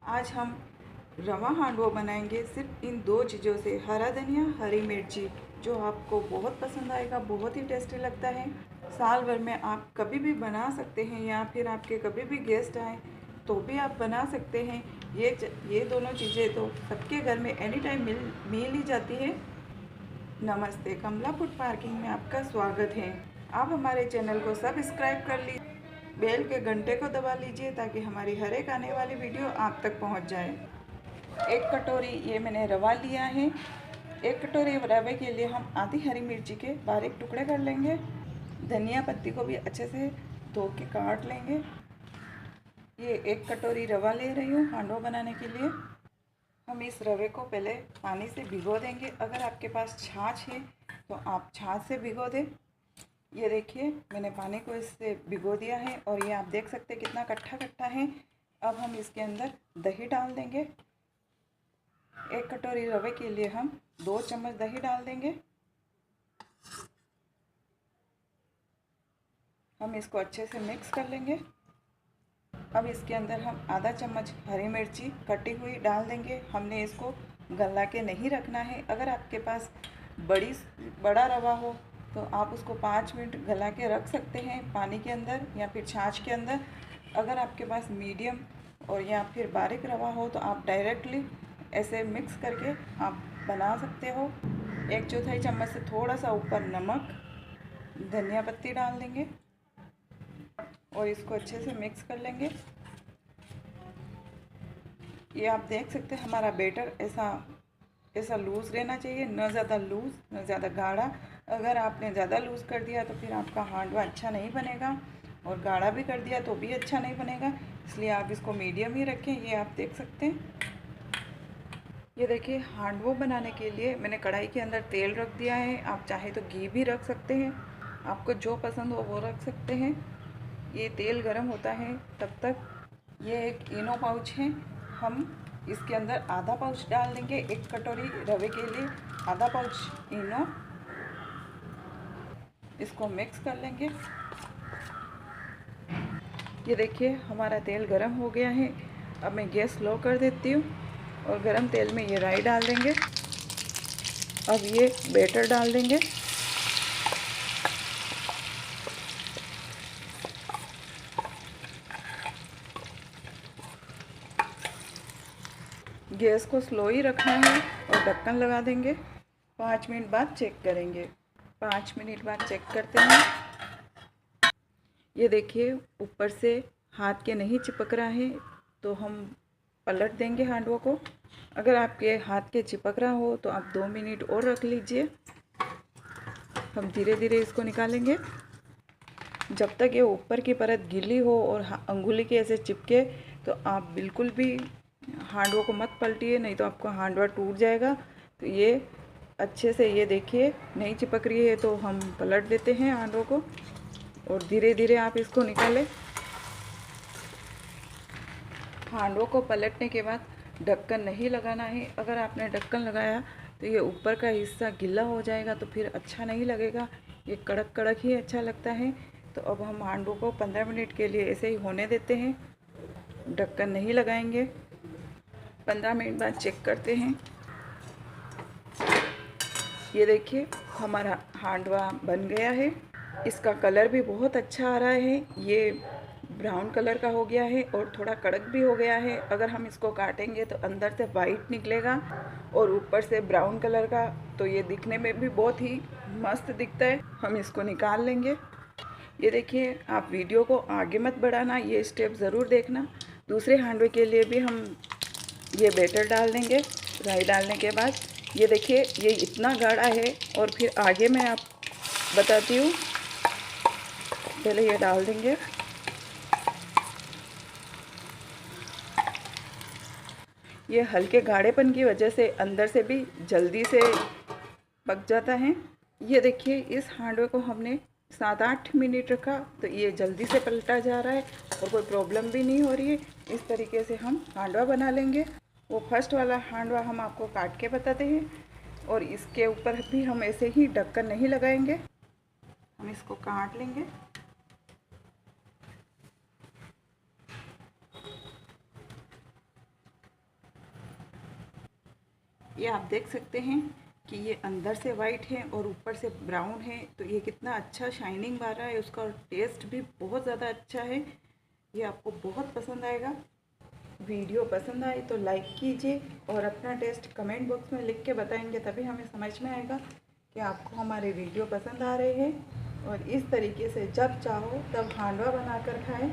आज हम रवा हांडवा बनाएंगे सिर्फ इन दो चीज़ों से, हरा धनिया, हरी मिर्ची, जो आपको बहुत पसंद आएगा। बहुत ही टेस्टी लगता है। साल भर में आप कभी भी बना सकते हैं या फिर आपके कभी भी गेस्ट आए तो भी आप बना सकते हैं। ये दोनों चीज़ें तो सबके घर में एनी टाइम मिल ही जाती है। नमस्ते, कमला फूड पार्किंग में आपका स्वागत है। आप हमारे चैनल को सब्सक्राइब कर लीजिए, बेल के घंटे को दबा लीजिए ताकि हमारी हर एक आने वाली वीडियो आप तक पहुंच जाए। एक कटोरी ये मैंने रवा लिया है। एक कटोरी रवे के लिए हम आधी हरी मिर्ची के बारीक टुकड़े कर लेंगे। धनिया पत्ती को भी अच्छे से धो के काट लेंगे। ये एक कटोरी रवा ले रही हूँ हांडवा बनाने के लिए। हम इस रवे को पहले पानी से भिगो देंगे। अगर आपके पास छाछ है तो आप छाछ से भिगो दें। ये देखिए मैंने पानी को इससे भिगो दिया है और ये आप देख सकते हैं कितना कट्ठा कट्ठा है। अब हम इसके अंदर दही डाल देंगे। एक कटोरी रवे के लिए हम 2 चम्मच दही डाल देंगे। हम इसको अच्छे से मिक्स कर लेंगे। अब इसके अंदर हम आधा चम्मच हरी मिर्ची कटी हुई डाल देंगे। हमने इसको गला के नहीं रखना है। अगर आपके पास बड़ा रवा हो तो आप उसको 5 मिनट गला के रख सकते हैं पानी के अंदर या फिर छाछ के अंदर। अगर आपके पास मीडियम और या फिर बारीक रवा हो तो आप डायरेक्टली ऐसे मिक्स करके आप बना सकते हो। 1/4 चम्मच से थोड़ा सा ऊपर नमक, धनिया पत्ती डाल देंगे और इसको अच्छे से मिक्स कर लेंगे। ये आप देख सकते हैं हमारा बैटर ऐसा लूज़ रहना चाहिए, न ज़्यादा लूज़ न ज़्यादा गाढ़ा। अगर आपने ज़्यादा लूज़ कर दिया तो फिर आपका हांडवा अच्छा नहीं बनेगा और गाढ़ा भी कर दिया तो भी अच्छा नहीं बनेगा। इसलिए आप इसको मीडियम ही रखें। ये आप देख सकते हैं। ये देखिए हांडवा बनाने के लिए मैंने कढ़ाई के अंदर तेल रख दिया है। आप चाहे तो घी भी रख सकते हैं, आपको जो पसंद हो वो रख सकते हैं। ये तेल गर्म होता है तब तक ये एक इनो पाउच है, हम इसके अंदर आधा पाउच डाल देंगे। एक कटोरी रवे के लिए आधा पाउच इनो। इसको मिक्स कर लेंगे। ये देखिए हमारा तेल गरम हो गया है। अब मैं गैस स्लो कर देती हूँ और गरम तेल में ये राई डाल देंगे। अब ये बैटर डाल देंगे। गैस को स्लो ही रखना है और ढक्कन लगा देंगे। 5 मिनट बाद चेक करेंगे। 5 मिनट बाद चेक करते हैं। ये देखिए ऊपर से हाथ के नहीं चिपक रहा है तो हम पलट देंगे हांडवा को। अगर आपके हाथ के चिपक रहा हो तो आप 2 मिनट और रख लीजिए। हम धीरे धीरे इसको निकालेंगे जब तक ये ऊपर की परत गीली हो और अंगुली के ऐसे चिपके तो आप बिल्कुल भी हांडवा को मत पलटिए, नहीं तो आपका हांडवा टूट जाएगा। तो ये अच्छे से ये देखिए नहीं चिपक रही है तो हम पलट देते हैं हांडवा को और धीरे धीरे आप इसको निकालें। हांडवा को पलटने के बाद ढक्कन नहीं लगाना है। अगर आपने ढक्कन लगाया तो ये ऊपर का हिस्सा गीला हो जाएगा तो फिर अच्छा नहीं लगेगा। ये कड़क कड़क ही अच्छा लगता है। तो अब हम हांडवा को 15 मिनट के लिए ऐसे ही होने देते हैं, ढक्कन नहीं लगाएंगे। 15 मिनट बाद चेक करते हैं। ये देखिए हमारा हांडवा बन गया है। इसका कलर भी बहुत अच्छा आ रहा है। ये ब्राउन कलर का हो गया है और थोड़ा कड़क भी हो गया है। अगर हम इसको काटेंगे तो अंदर से वाइट निकलेगा और ऊपर से ब्राउन कलर का, तो ये दिखने में भी बहुत ही मस्त दिखता है। हम इसको निकाल लेंगे। ये देखिए आप वीडियो को आगे मत बढ़ाना, ये स्टेप ज़रूर देखना। दूसरे हांडवे के लिए भी हम ये बैटर डाल देंगे। राई डालने के बाद ये देखिए ये इतना गाढ़ा है और फिर आगे मैं आप बताती हूँ। पहले ये डाल देंगे। ये हल्के गाढ़ेपन की वजह से अंदर से भी जल्दी से पक जाता है। ये देखिए इस हांडवे को हमने 7-8 मिनट रखा तो ये जल्दी से पलटा जा रहा है और कोई प्रॉब्लम भी नहीं हो रही है। इस तरीके से हम हांडवा बना लेंगे। वो फर्स्ट वाला हांडवा हम आपको काट के बताते हैं और इसके ऊपर भी हम ऐसे ही ढक्कन नहीं लगाएंगे। हम इसको काट लेंगे। ये आप देख सकते हैं कि ये अंदर से वाइट है और ऊपर से ब्राउन है, तो ये कितना अच्छा शाइनिंग मार रहा है उसका, और टेस्ट भी बहुत ज़्यादा अच्छा है। ये आपको बहुत पसंद आएगा। वीडियो पसंद आए तो लाइक कीजिए और अपना टेस्ट कमेंट बॉक्स में लिख के बताएंगे, तभी हमें समझ में आएगा कि आपको हमारे वीडियो पसंद आ रहे हैं। और इस तरीके से जब चाहो तब हांडवा बनाकर खाएं।